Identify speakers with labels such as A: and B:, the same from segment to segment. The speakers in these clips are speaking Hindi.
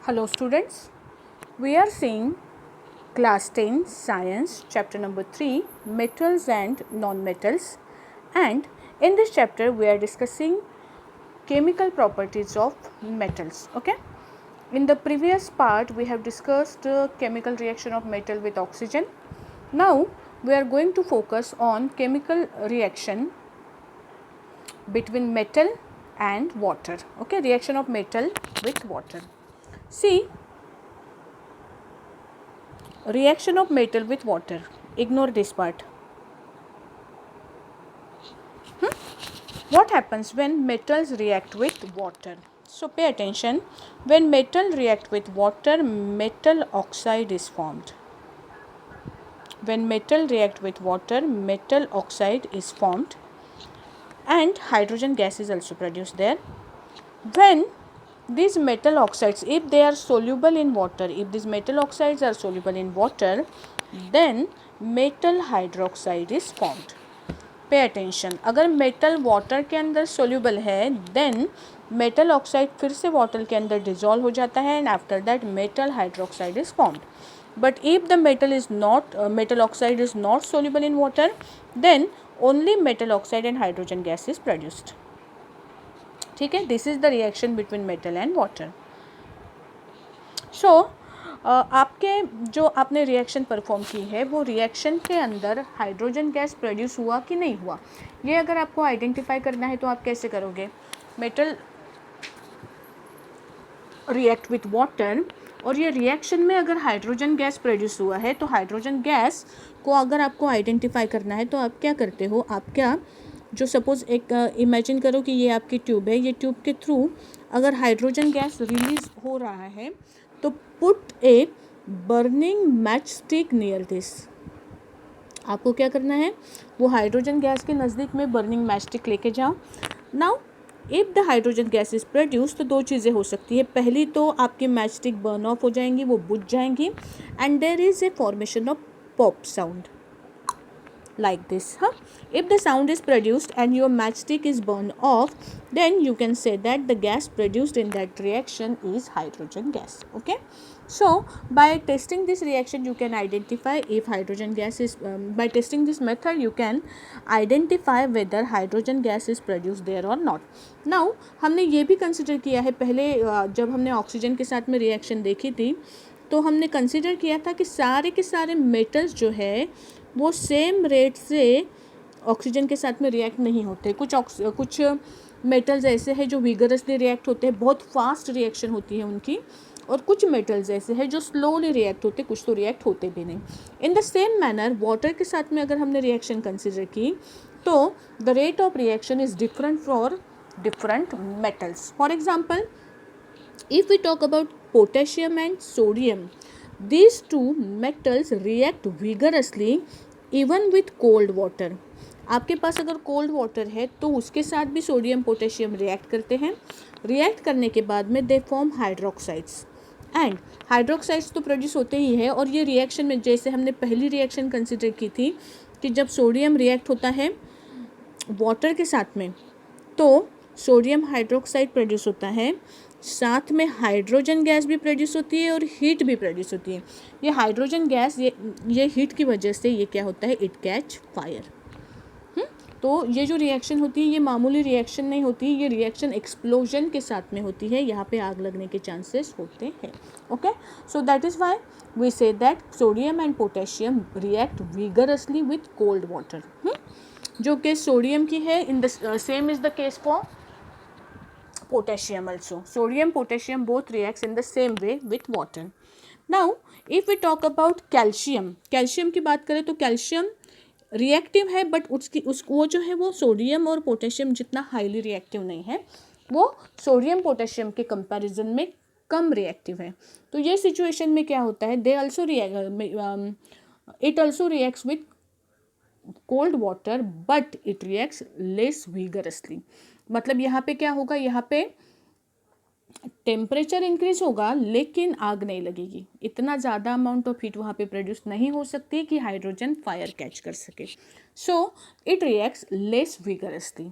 A: Hello students, we are seeing class 10 science chapter number 3 metals and non-metals, and in this chapter we are discussing chemical properties of metals. Okay, in the previous part we have discussed chemical reaction of metal with oxygen. Now we are going to focus on chemical reaction between metal and water. Okay, reaction of metal with water. See, reaction of metal with water. Ignore this part. What happens when metals react with water? So pay attention. When metal react with water, metal oxide is formed. When metal react with water, metal oxide is formed, and hydrogen gas is also produced there. When these metal oxides, if they are soluble in water, if these metal oxides are soluble in water, then metal hydroxide is formed. Pay attention, अगर मेटल वाटर के अंदर सोल्यूबल है देन मेटल ऑक्साइड फिर से वाटर के अंदर डिजॉल्व हो जाता है and after that metal hydroxide is formed. But if the metal oxide is not soluble in water then only metal oxide and hydrogen gas is produced. ठीक है, this is the reaction between metal and water. So आपके जो आपने रिएक्शन परफॉर्म की है वो रिएक्शन के अंदर हाइड्रोजन गैस प्रोड्यूस हुआ कि नहीं हुआ, ये अगर आपको आइडेंटिफाई करना है तो आप कैसे करोगे. मेटल रिएक्ट विथ वाटर और ये रिएक्शन में अगर हाइड्रोजन गैस प्रोड्यूस हुआ है तो हाइड्रोजन गैस को अगर आपको आइडेंटिफाई करना है तो आप क्या करते हो, आप क्या जो सपोज़ एक इमेजिन करो कि ये आपकी ट्यूब है, ये ट्यूब के थ्रू अगर हाइड्रोजन गैस रिलीज हो रहा है तो put a burning match stick near this. आपको क्या करना है, वो हाइड्रोजन गैस के नज़दीक में बर्निंग मैच स्टिक लेके जाओ. Now if the hydrogen gas is produce तो दो चीज़ें हो सकती है. पहली तो आपकी मैच स्टिक बर्न ऑफ हो जाएंगी, वो बुझ जाएंगी and there is a formation of pop sound like this. If the sound is produced and your matchstick is burned off, then you can say that the gas produced in that reaction is hydrogen gas. Okay, so by testing this reaction you can identify if hydrogen gas is by testing this method you can identify whether hydrogen gas is produced there or not. Now हमने ये भी कंसिडर किया है पहले जब हमने ऑक्सीजन के साथ में रिएक्शन देखी थी तो हमने कंसिडर किया था कि सारे के सारे मेटल्स जो है वो सेम रेट से ऑक्सीजन के साथ में रिएक्ट नहीं होते. कुछ मेटल्स ऐसे हैं जो विगरसली रिएक्ट होते हैं, बहुत फास्ट रिएक्शन होती है उनकी, और कुछ मेटल्स ऐसे हैं जो स्लोली रिएक्ट होते, कुछ तो रिएक्ट होते भी नहीं. इन द सेम मैनर वाटर के साथ में अगर हमने रिएक्शन कंसिडर की तो the rate of reaction is different for different metals. For example, if we talk about potassium and sodium, these two metals react vigorously even with cold water. आपके पास अगर कोल्ड वाटर है तो उसके साथ भी सोडियम पोटेशियम रिएक्ट करते हैं. रिएक्ट करने के बाद में they form hydroxides and hydroxides तो प्रोड्यूस होते ही है. और ये रिएक्शन में जैसे हमने पहली रिएक्शन कंसिडर की थी कि जब सोडियम रिएक्ट होता है वाटर के साथ में तो सोडियम हाइड्रोक्साइड प्रोड्यूस होता है, साथ में हाइड्रोजन गैस भी प्रोड्यूस होती है और हीट भी प्रोड्यूस होती है. ये हाइड्रोजन गैस ये हीट की वजह से ये क्या होता है, इट कैच फायर. तो ये जो रिएक्शन होती है ये मामूली रिएक्शन नहीं होती, ये रिएक्शन एक्सप्लोजन के साथ में होती है, यहाँ पे आग लगने के चांसेस होते हैं. Okay, so that is why we say that sodium and potassium react vigorously with cold water. जो केस सोडियम की है in the same is the case for potassium also. Sodium, potassium both reacts in the same way with water. Now if we talk about calcium, calcium की बात करें तो calcium रिएक्टिव है बट वो जो है वो सोडियम और पोटेशियम जितना हाईली रिएक्टिव नहीं है, वो सोडियम पोटेशियम के कंपैरिजन में कम रिएक्टिव है. तो ये सिचुएशन में क्या होता है, they also it also reacts with cold water but it reacts less vigorously. मतलब यहाँ पे क्या होगा, यहाँ पे टेम्परेचर इंक्रीज होगा लेकिन आग नहीं लगेगी, इतना ज़्यादा अमाउंट ऑफ हीट वहाँ पे प्रोड्यूस नहीं हो सकती कि हाइड्रोजन फायर कैच कर सके. So it reacts less vigorously.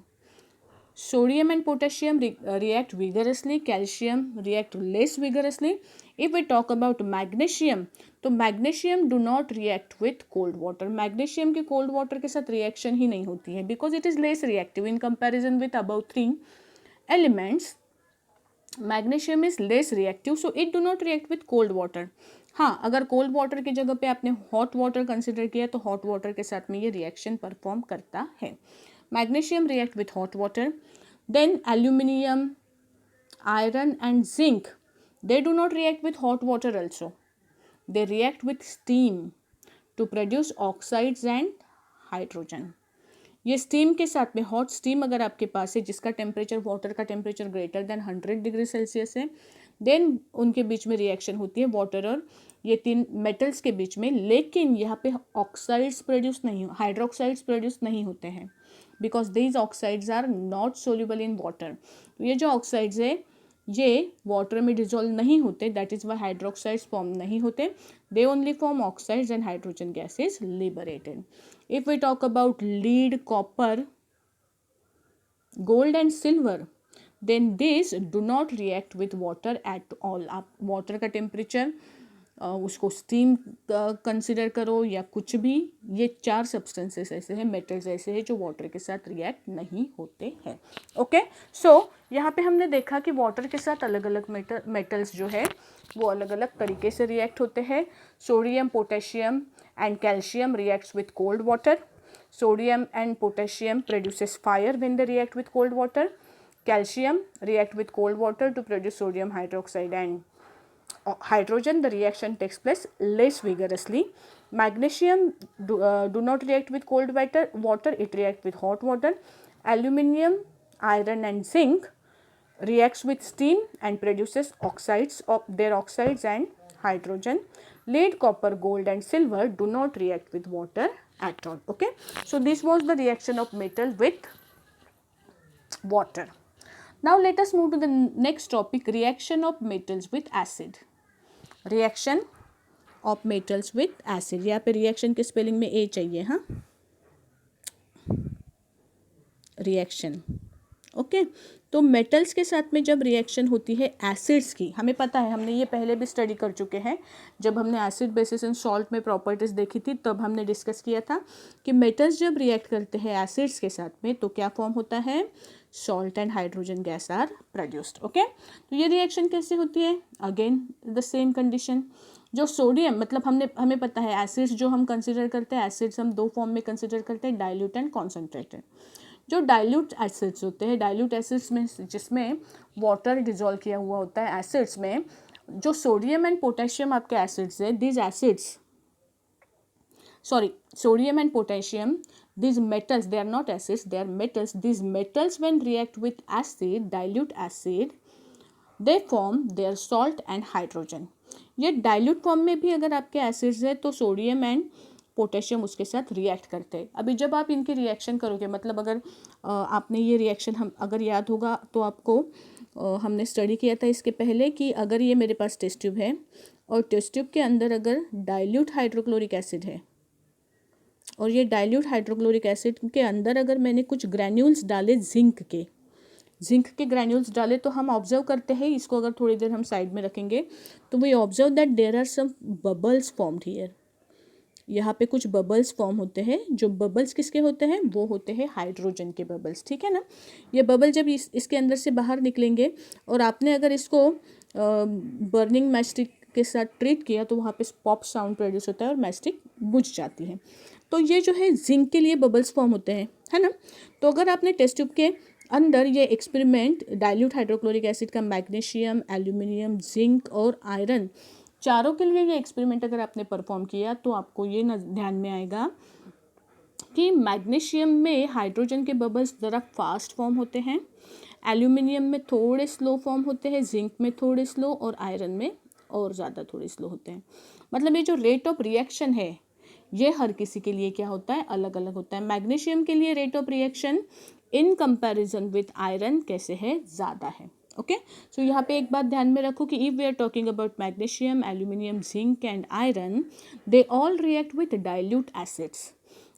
A: Sodium and potassium react vigorously, calcium react less vigorously. If we talk about magnesium, तो magnesium do not react with cold water. magnesium की cold water के साथ reaction ही नहीं होती है because it is less reactive in comparison with above 3 elements. Magnesium is less reactive so it do not react with cold water. हाँ, अगर कोल्ड वाटर की जगह पे आपने हॉट वाटर कंसिडर किया तो हॉट वाटर के साथ में ये रिएक्शन परफॉर्म करता है. Magnesium react with hot water. Then aluminium, iron and zinc, they do not react with hot water also. They react with steam to produce oxides and hydrogen. ये स्टीम के साथ में, हॉट स्टीम अगर आपके पास है जिसका टेम्परेचर, वाटर का temperature greater than 100 degree Celsius है, देन उनके बीच में रिएक्शन होती है वाटर और ये 3 मेटल्स के बीच में. लेकिन यहाँ पे ऑक्साइड्स प्रोड्यूस नहीं, हाइड्रोक्साइड्स प्रोड्यूस नहीं होते हैं because these oxides are not soluble in water. तो ये जो ऑक्साइड्स है ये वाटर में डिजोल्व नहीं होते, that is why hydroxides form नहीं होते. They only form oxides and hydrogen gas is liberated. If we talk about lead, copper, gold and silver, then these do not react with water at all. आप water का temperature उसको steam consider करो या कुछ भी, ये 4 substances ऐसे हैं, metals ऐसे हैं जो water के साथ react नहीं होते हैं. ओके, सो यहाँ पे हमने देखा कि water के साथ अलग अलग metals जो है वो अलग अलग तरीके से react होते हैं. Sodium, potassium and calcium reacts with cold water. Sodium and potassium produces fire when they react with cold water. Calcium react with cold water to produce sodium hydroxide and hydrogen. The reaction takes place less vigorously. Magnesium do not react with cold water, it reacts with hot water. Aluminium, iron and zinc reacts with steam and produces oxides of their oxides and hydrogen. Lead, copper, gold and silver do not react with water at all. Okay, so this was the reaction of metal with water. Now let us move to the next topic, reaction of metals with acid. Reaction of metals with acid. यहाँ पे reaction के spelling में A चाहिए. हाँ, reaction. ओके, तो मेटल्स के साथ में जब रिएक्शन होती है एसिड्स की, हमें पता है, हमने ये पहले भी स्टडी कर चुके हैं. जब हमने एसिड, बेसिस एंड सॉल्ट में प्रॉपर्टीज़ देखी थी तब हमने डिस्कस किया था कि मेटल्स जब रिएक्ट करते हैं एसिड्स के साथ में तो क्या फॉर्म होता है, salt and hydrogen gas are produced. Okay, तो ये रिएक्शन कैसे होती है, अगेन द सेम कंडीशन. जो सोडियम, मतलब हमें पता है एसिड्स जो हम कंसिडर करते हैं, एसिड्स हम 2 फॉर्म में कंसिडर करते हैं, डाइल्यूट एंड कॉन्सेंट्रेटेड. जो डाइल्यूट एसिड्स होते हैं, डाइल्यूट एसिड्स में जिसमें वाटर डिजोल्व किया हुआ होता है, एसिड्स में जो सोडियम एंड पोटेशियम आपके एसिड्स है, these acids, sodium and potassium, these metals, they are not acids, they are metals. These metals when react with acid, dilute acid, they form their salt and hydrogen. ये डाइल्यूट फॉर्म में भी अगर आपके एसिड्स है तो सोडियम एंड पोटेशियम उसके साथ रिएक्ट करते हैं. अभी जब आप इनके रिएक्शन करोगे, मतलब अगर आपने ये रिएक्शन, हम अगर याद होगा तो आपको हमने स्टडी किया था इसके पहले कि अगर ये मेरे पास टेस्ट ट्यूब है और टेस्ट ट्यूब के अंदर अगर डाइल्यूट हाइड्रोक्लोरिक एसिड है और ये डाइल्यूट हाइड्रोक्लोरिक एसिड के अंदर अगर मैंने कुछ ग्रैन्यूल्स डाले, जिंक के ग्रैन्यूल्स डाले, तो हम ऑब्जर्व करते हैं इसको, अगर थोड़ी देर हम साइड में रखेंगे तो we observe that there are some bubbles formed here. यहाँ पे कुछ बबल्स फॉर्म होते हैं. जो बबल्स किसके होते हैं, वो होते हैं हाइड्रोजन के बबल्स. ठीक है ना, ये बबल जब इसके अंदर से बाहर निकलेंगे और आपने अगर इसको बर्निंग मैस्टिक के साथ ट्रीट किया तो वहाँ पे पॉप साउंड प्रोड्यूस होता है और मैस्टिक बुझ जाती है. तो ये जो है जिंक के लिए बबल्स फॉर्म होते हैं, है ना. तो अगर आपने टेस्ट ट्यूब के अंदर ये एक्सपेरिमेंट डाइल्यूट हाइड्रोक्लोरिक एसिड का मैग्नीशियम, एल्यूमिनियम, जिंक और आयरन, चारों के लिए ये एक्सपेरिमेंट अगर आपने परफॉर्म किया तो आपको ये ध्यान में आएगा कि मैग्नीशियम में हाइड्रोजन के बबल्स ज़रा फास्ट फॉर्म होते हैं, एल्यूमिनियम में थोड़े स्लो फॉर्म होते हैं, जिंक में थोड़े स्लो और आयरन में और ज़्यादा थोड़े स्लो होते हैं. मतलब ये जो रेट ऑफ रिएक्शन है ये हर किसी के लिए क्या होता है, अलग अलग होता है. मैग्नीशियम के लिए rate of reaction in comparison with iron कैसे है, ज़्यादा है. ओके, सो यहाँ पे एक बात ध्यान में रखो कि if we are talking about magnesium, aluminium, zinc and iron, they all react with dilute acids.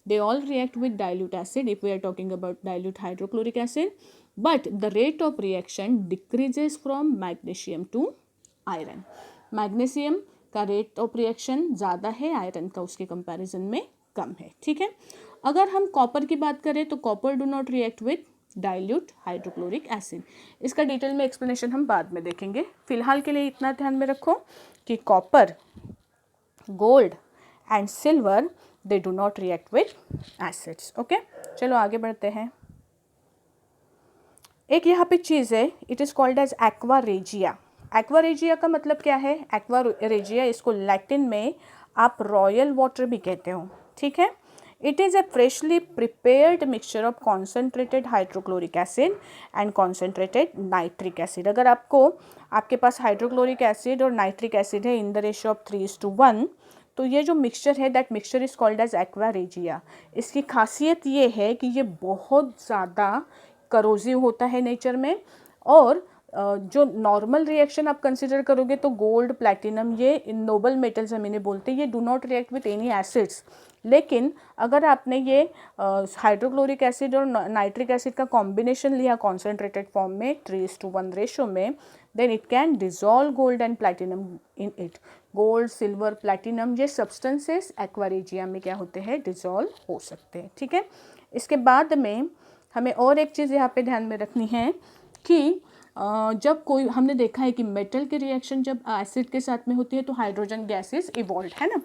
A: They all react with dilute acid. If we are talking about dilute hydrochloric acid, but the rate of reaction decreases from magnesium to iron. Magnesium का रेट ऑफ रिएक्शन ज़्यादा है, आयरन का उसके कंपैरिजन में कम है। ठीक है, अगर हम कॉपर की बात करें तो copper do not react with dilute hydrochloric acid. इसका डिटेल में एक्सप्लेनेशन हम बाद में देखेंगे। फिलहाल के लिए इतना ध्यान में रखो कि copper, gold and silver they do not react with acids. Okay, चलो आगे बढ़ते हैं। एक यहाँ पे चीज़ है, it is called as aqua regia. Aqua regia का मतलब क्या है? एक्वा रेजिया, इसको लैटिन में आप रॉयल वाटर भी कहते हो। ठीक है, it is a freshly prepared mixture of concentrated hydrochloric acid and concentrated nitric acid. अगर आपके पास हाइड्रोक्लोरिक एसिड और नाइट्रिक एसिड है इन द रेशियो ऑफ 3:1, तो ये जो मिक्सचर है that mixture is called as aqua regia. इसकी खासियत ये है कि ये बहुत ज़्यादा करोजिव होता है नेचर में, और जो नॉर्मल रिएक्शन आप कंसिडर करोगे तो गोल्ड, प्लैटिनम, ये नोबल मेटल्स हम इन्हें बोलते हैं, ये do not react with any acids. लेकिन अगर आपने ये हाइड्रोक्लोरिक एसिड और नाइट्रिक एसिड का कॉम्बिनेशन लिया कॉन्सेंट्रेटेड फॉर्म में 3:1 रेशो में, then it can dissolve gold and platinum in it. Gold, silver, platinum, ये सब्सटेंसेस एक्वा रेजिया में क्या होते हैं? डिजॉल्व हो सकते हैं। ठीक है, इसके बाद में हमें और एक चीज़ यहाँ पे ध्यान में रखनी है कि जब कोई, हमने देखा है कि मेटल के रिएक्शन जब एसिड के साथ में होती है तो हाइड्रोजन गैसेस इवॉल्व, है ना।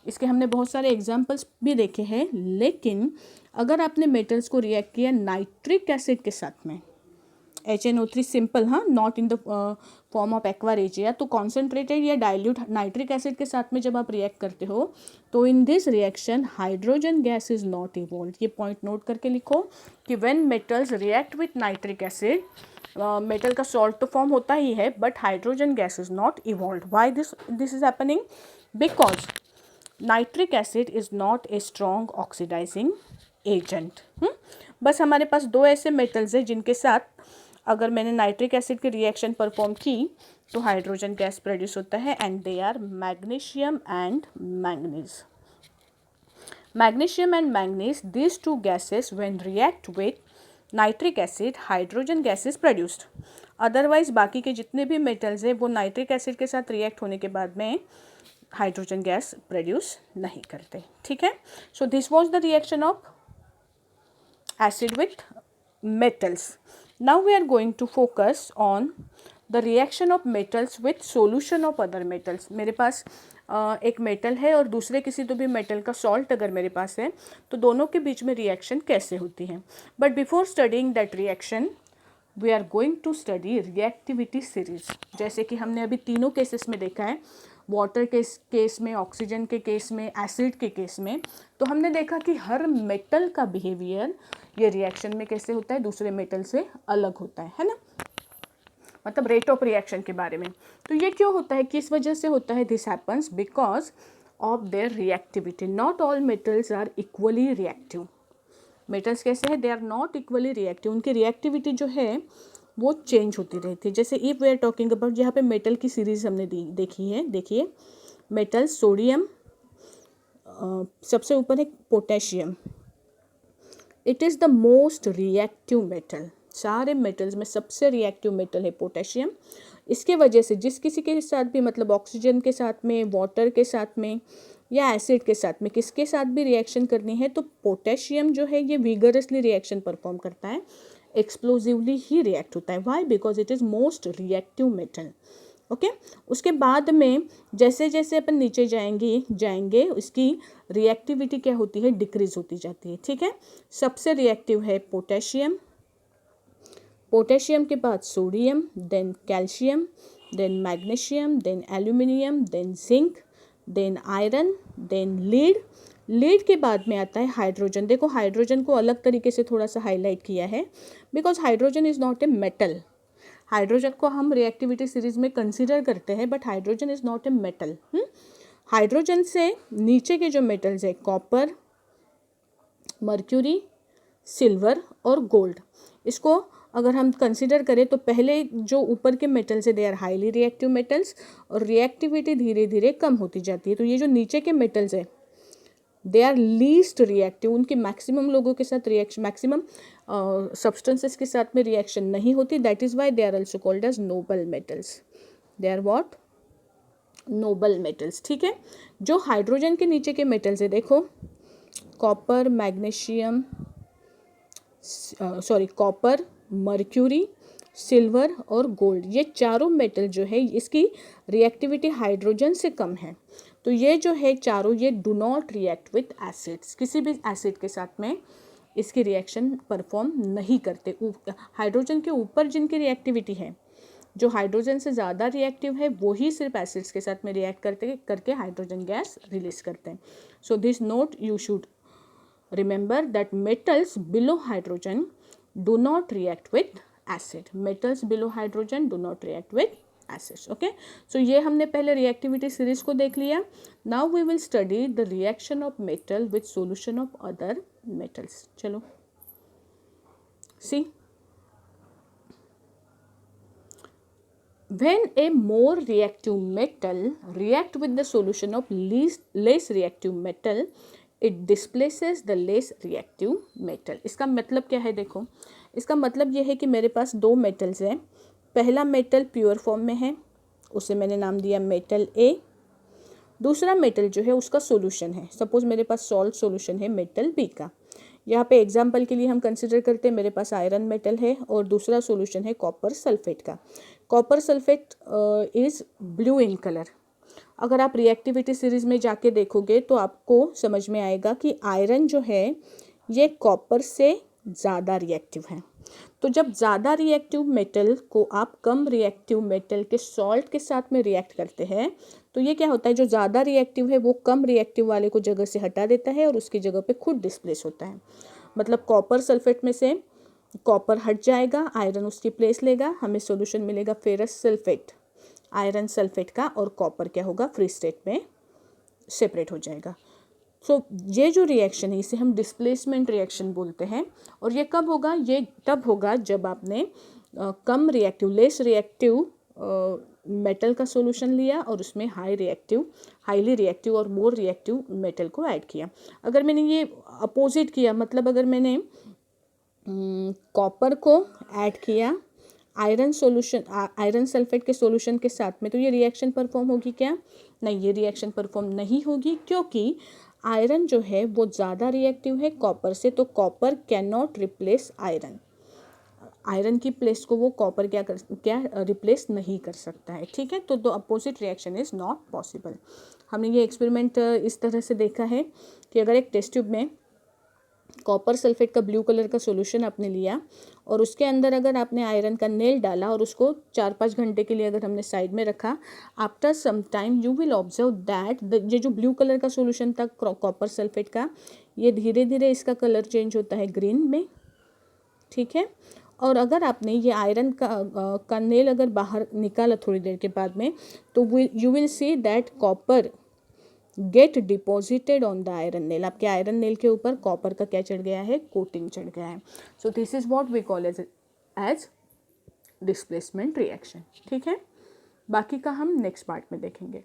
A: इसके हमने बहुत सारे एग्जांपल्स भी देखे हैं। लेकिन अगर आपने मेटल्स को रिएक्ट किया नाइट्रिक एसिड के साथ में, HNO3 सिंपल, हाँ, not in the form of aqua regia, तो कॉन्सेंट्रेटेड या डाइल्यूट नाइट्रिक एसिड के साथ में जब आप रिएक्ट करते हो तो in this reaction hydrogen gas is not evolve. ये पॉइंट नोट करके लिखो कि when metals react with nitric acid, metal का सॉल्ट तो फॉर्म होता ही है but hydrogen gas is not evolve. Why this is happening? Because nitric acid is not a strong oxidising agent. बस हमारे पास दो ऐसे मेटल्स हैं जिनके साथ अगर मैंने नाइट्रिक एसिड की रिएक्शन परफॉर्म की तो हाइड्रोजन गैस प्रोड्यूस होता है, and they are magnesium and manganese. Magnesium and manganese, these two gases when react with nitric acid, hydrogen gas is produced. Otherwise बाकी के जितने भी मेटल्स हैं वो नाइट्रिक एसिड के साथ रिएक्ट होने के बाद में हाइड्रोजन गैस प्रोड्यूस नहीं करते। ठीक है, so this was the reaction of acid with metals. Now we are going to focus on the reaction of metals with solution of other metals. मेरे पास एक मेटल है और दूसरे किसी तो भी मेटल का सॉल्ट अगर मेरे पास है तो दोनों के बीच में रिएक्शन कैसे होती है। But before studying that reaction we are going to study reactivity series. जैसे कि हमने अभी तीनों केसेस में देखा है, वाटर के केस में, ऑक्सीजन के केस में, एसिड के केस में, तो हमने देखा कि हर मेटल का बिहेवियर ये रिएक्शन में कैसे होता है, दूसरे मेटल से अलग होता है ना, मतलब रेट ऑफ रिएक्शन के बारे में। तो ये क्यों होता है, किस वजह से होता है? This happens because of their reactivity. Not all metals are equally reactive. Metals कैसे हैं? They are not equally reactive. उनकी रिएक्टिविटी जो है वो चेंज होती रहती है। जैसे if we are talking about, यहाँ पे मेटल की सीरीज हमने देखी है। देखिए, मेटल, सोडियम, सबसे ऊपर है potassium. It is the most reactive metal. सारे मेटल्स में सबसे रिएक्टिव मेटल है पोटेशियम। इसके वजह से जिस किसी के साथ भी, मतलब ऑक्सीजन के साथ में, वाटर के साथ में या एसिड के साथ में, किसके साथ भी रिएक्शन करनी है तो पोटेशियम जो है ये विगरसली रिएक्शन परफॉर्म करता है, एक्सप्लोजिवली ही रिएक्ट होता है। Why? Because it is most reactive metal. Okay, उसके बाद में जैसे जैसे अपन नीचे जाएंगे इसकी रिएक्टिविटी क्या होती है? डिक्रीज होती जाती है। ठीक है, सबसे रिएक्टिव है पोटेशियम, पोटेशियम के बाद sodium, then calcium, then magnesium, then aluminium, then zinc, then iron, then lead. Lead के बाद में आता है हाइड्रोजन। देखो, हाइड्रोजन को अलग तरीके से थोड़ा सा हाईलाइट किया है because hydrogen is not a metal. Hydrogen को हम रिएक्टिविटी सीरीज में कंसिडर करते हैं but hydrogen is not a metal. Hydrogen से नीचे के जो मेटल्स है, कॉपर, मर्क्यूरी, सिल्वर और गोल्ड, इसको अगर हम कंसिडर करें तो पहले जो ऊपर के मेटल्स है they are highly reactive metals और रिएक्टिविटी धीरे धीरे कम होती जाती है। तो ये जो नीचे के मेटल्स है दे आर लीस्ट रिएक्टिव, उनके मैक्सिमम लोगों के साथ रिएक्शन, मैक्सिमम सब्सटेंसेस के साथ में रिएक्शन नहीं होती, that is why they are also called as noble metals, they are what, noble metals. ठीक है, जो हाइड्रोजन के नीचे के मेटल्स है देखो, copper, magnesium, copper, mercury, silver और गोल्ड, ये चारों मेटल जो है इसकी रिएक्टिविटी हाइड्रोजन से कम है। तो ये जो है चारों, ये do not react with acids, किसी भी एसिड के साथ में इसकी रिएक्शन परफॉर्म नहीं करते। हाइड्रोजन के ऊपर जिनकी रिएक्टिविटी है, जो हाइड्रोजन से ज़्यादा रिएक्टिव है, वो ही सिर्फ एसिड्स के साथ में रिएक्ट करके हाइड्रोजन गैस रिलीज करते हैं। So this note you should remember that metals below hydrogen do not react with acid, metals below hydrogen do not react with acids. okay, so ये हमने पहले reactivity series को देख लिया. Now we will study the reaction of metal with solution of other metals. चलो see, when a more reactive metal react with the solution of less reactive metal, it displaces the less reactive metal. इसका मतलब क्या है देखो, इसका मतलब ये है कि मेरे पास दो मेटल्स हैं. पहला मेटल प्योर फॉर्म में है, उसे मैंने नाम दिया मेटल ए. दूसरा मेटल जो है उसका सॉल्यूशन है, सपोज मेरे पास सॉल्ट सॉल्यूशन है मेटल बी का. यहाँ पे एग्जांपल के लिए हम कंसिडर करते हैं मेरे पास आयरन मेटल है और दूसरा सॉल्यूशन है कॉपर सल्फेट का. Copper sulphate is blue in colour. अगर आप रिएक्टिविटी सीरीज में जाके देखोगे तो आपको समझ में आएगा कि आयरन जो है ये कॉपर से ज़्यादा रिएक्टिव है. तो जब ज़्यादा रिएक्टिव मेटल को आप कम रिएक्टिव मेटल के सॉल्ट के साथ में रिएक्ट करते हैं तो ये क्या होता है, जो ज़्यादा रिएक्टिव है वो कम रिएक्टिव वाले को जगह से हटा देता है और उसकी जगह पे खुद डिस्प्लेस होता है. मतलब कॉपर सल्फेट में से कॉपर हट जाएगा, आयरन उसकी प्लेस लेगा, हमें सोल्यूशन मिलेगा फेरस सल्फेट आयरन सल्फेट का, और कॉपर क्या होगा, फ्री स्टेट में सेपरेट हो जाएगा. सो ये जो रिएक्शन है इसे हम डिस्प्लेसमेंट रिएक्शन बोलते हैं. और ये कब होगा, ये तब होगा जब आपने कम रिएक्टिव लेस रिएक्टिव मेटल का सॉल्यूशन लिया और उसमें हाईली रिएक्टिव और मोर रिएक्टिव मेटल को ऐड किया. अगर मैंने ये अपोजिट किया, मतलब अगर मैंने कॉपर को ऐड किया आयरन सल्फेट के सॉल्यूशन के साथ में, तो ये रिएक्शन परफॉर्म होगी क्या, नहीं, ये रिएक्शन परफॉर्म नहीं होगी, क्योंकि आयरन जो है वो ज़्यादा रिएक्टिव है कॉपर से. तो copper can not replace iron, iron की प्लेस को वो कॉपर क्या रिप्लेस नहीं कर सकता है. ठीक है, तो the opposite reaction is not possible. हमने ये एक्सपेरिमेंट इस तरह से देखा है कि अगर एक टेस्ट ट्यूब में कॉपर सल्फेट का ब्लू कलर का सॉल्यूशन आपने लिया और उसके अंदर अगर आपने आयरन का नेल डाला और उसको 4-5 घंटे के लिए अगर हमने साइड में रखा, after some time you will observe that ये जो ब्लू कलर का सॉल्यूशन था कॉपर सल्फेट का, ये धीरे धीरे इसका कलर चेंज होता है ग्रीन में. ठीक है, और अगर आपने ये आयरन का नेल अगर बाहर निकाला थोड़ी देर के बाद में, तो you will see that copper get deposited on the iron nail. आपके आयरन नेल के ऊपर कॉपर का क्या चढ़ गया है, कोटिंग चढ़ गया है. So this is what we call as displacement reaction. ठीक है, बाकी का हम नेक्स्ट पार्ट में देखेंगे.